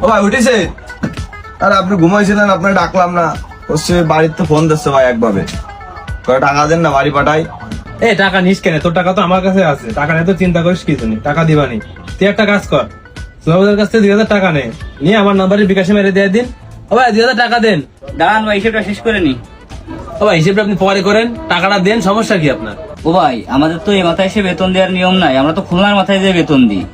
ও ভাই উঠেছে? আরে আপনি ঘুমাইছিলেন, আপনার ডাকলাম না। হচ্ছে বাড়িতে ফোন দিচ্ছে ভাই একভাবে, টাকা দেন না বাড়ি পাঠাই। টাকা নিস কেন? তোর টাকা তো আমার কাছে আছে, টাকা নিয়ে তো চিন্তা করিস কিছু নেই, টাকা দিবানি। তুই একটা কাজ কর, তোমাদের কাছ থেকে 2,000 টাকা নে, নিয়ে আমার নাম্বারে বিকাশে মেরে দিয়ে দিন। ও ভাই 2,000 টাকা দেন। দাঁড়ান ভাই, হিসেবটা শেষ করে নি। ও ভাই হিসেবটা আপনি পরে করেন, টাকাটা দেন, সমস্যা কি আপনার? ও ভাই, আমাদের তো এই মাথায় এসে বেতন দেওয়ার নিয়ম নাই, আমরা তো খুলনার মাথায় যে বেতন দিই।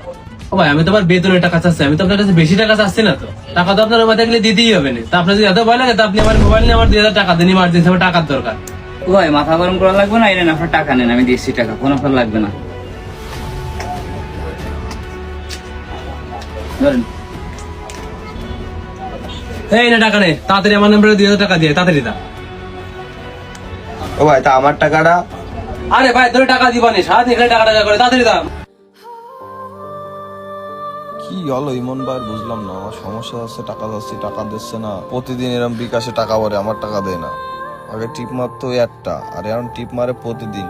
ও ভাই আমি তো আমার বেতনের টাকা চাচ্ছি, আমি তো আপনার কাছে বেশি টাকা চাচ্ছি না। তো টাকা তো আপনার মাথায় গেলে দিতেই হবে না। তা আপনার যদি এত ভয় লাগে তা আপনি আমার মোবাইল নিয়ে আমার 2,000 টাকা দেন, ইমার্জেন্সি আমার টাকার দরকার। ও ভাই মাথা গরম করা লাগবে না, এলেন আপনার টাকা নেন, আমি দিচ্ছি টাকা, কোনো আপনার লাগবে না। ধরেন। এই না টাকা নে, তাড়াতাড়ি আমার নাম্বারে 2,000 টাকা দিয়ে তাড়াতাড়ি দা। ও ভাই তা আমার টাকাটা? আরে ভাই তোর টাকা দিবানি, সারাদিন এখানে টাকা টাকা করে, তাড়াতাড়ি দা। কি হলো ইমন ভাই, বুঝলাম না। আমার সমস্যা আছে, টাকা যাচ্ছে, টাকা দিচ্ছে না। প্রতিদিন এরকম বিকাশে টাকা ভরে, আমার টাকা দেয় না। আগে টিপ মারতো একটা, আর এখন টিপ মারে প্রতিদিন।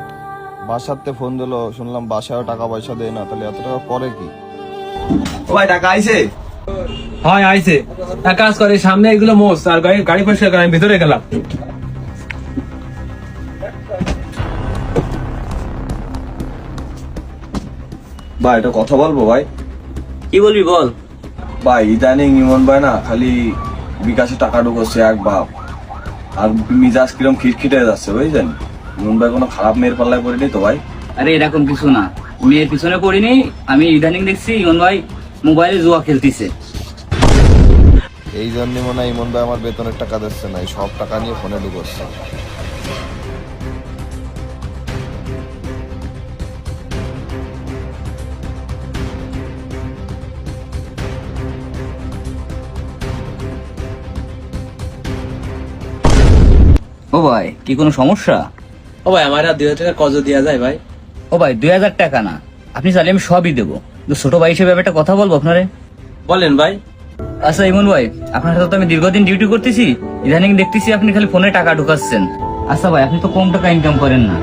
বাসাতে ফোন দিলো, শুনলাম বাসায় টাকা পয়সা দেয় না। তাহলে এত টাকা করে কি? ও ভাই টাকা আইছে? হয় আইছে। এক কাজ করে, সামনে এগুলো মোস আর গাড়ি পরিষ্কার করে, আমি ভিতরে গেলাম। ভাই এটা কথা বলবো ভাই? কি বলবি বল। ভাই ইদানিং ইমন ভাই না খালি বিকাশে টাকা ঢুকছে এক বাপ, আর মিজাজ কিরম খিটখিটে যাচ্ছে বুঝছেন। ইমন ভাই কোনো খারাপ মেয়ের পাল্লায় পড়েনি তো ভাই? আরে এরকম কিছু না, মেয়ের পিছনে পড়িনি। আমি ইদানিং দেখছি ইমন ভাই মোবাইলে জুয়া খেলতেছে। এই জন্য মনে হয় ইমন ভাই আমার বেতনের টাকা দিচ্ছে না, এই সব টাকা নিয়ে ফোনে ঢুকছে। ও ভাই কি কোনো সমস্যা? ও ভাই আমার আর 2,000 টাকা কত দেওয়া যায় ভাই? ও ভাই 2,000 টাকা না, আপনি চাইলে আমি সবই দেবো, তো ছোট ভাই হিসেবে একটা কথা বলবো আপনারে। বলেন ভাই। আচ্ছা ইমন ভাই, আপনার সাথে তো আমি দীর্ঘদিন ডিউটি করতেছি, ইদানিং দেখতেছি আপনি খালি ফোনে টাকা ঢুকাচ্ছেন। আচ্ছা ভাই, আপনি তো কম টাকা ইনকাম করেন না,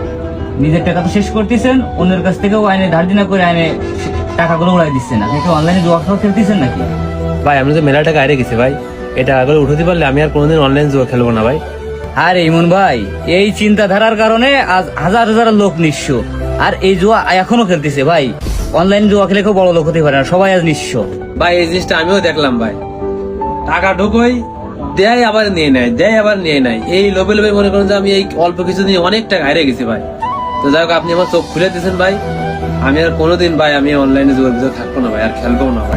নিজের টাকা তো শেষ করতেছেন, অন্যের কাছ থেকেও আইনে ধার দিনা করে আইনে টাকাগুলো উড়াই দিচ্ছেন। আপনি কি অনলাইনে জুয়া খেলা খেলতেছেন নাকি? ভাই আমি তো মেলা টাকা হারিয়ে গেছি ভাই, এটা আগে উঠাতে পারলে আমি আর কোনোদিন অনলাইন জুয়া খেলবো না ভাই। আরে ইমন ভাই, এই চিন্তাধারার কারণে আজ হাজার হাজার লোক নিঃস্ব, আর এই জুয়া এখনো খেলতেছে ভাই। অনলাইন জুয়া খেলে কেউ বড় লোক হতে পারে না, সবাই আজ নিঃস্ব। ভাই এই জিনিসটা আমিও দেখলাম ভাই, টাকা ঢুকোই দেয় আবার নিয়ে নেয়, দেয় আবার নিয়ে নেয়, এই লোভে লোভে মনে করেন যে আমি এই অল্প কিছু দিয়ে অনেক টাকা হারিয়ে গেছি ভাই। তো যাই হোক, আপনি আমার চোখ খুলে দিয়েছেন ভাই, আমি আর কোনোদিন ভাই আমি অনলাইনে জুয়ার ভিতরে থাকবো না ভাই, আর খেলবো না ভাই।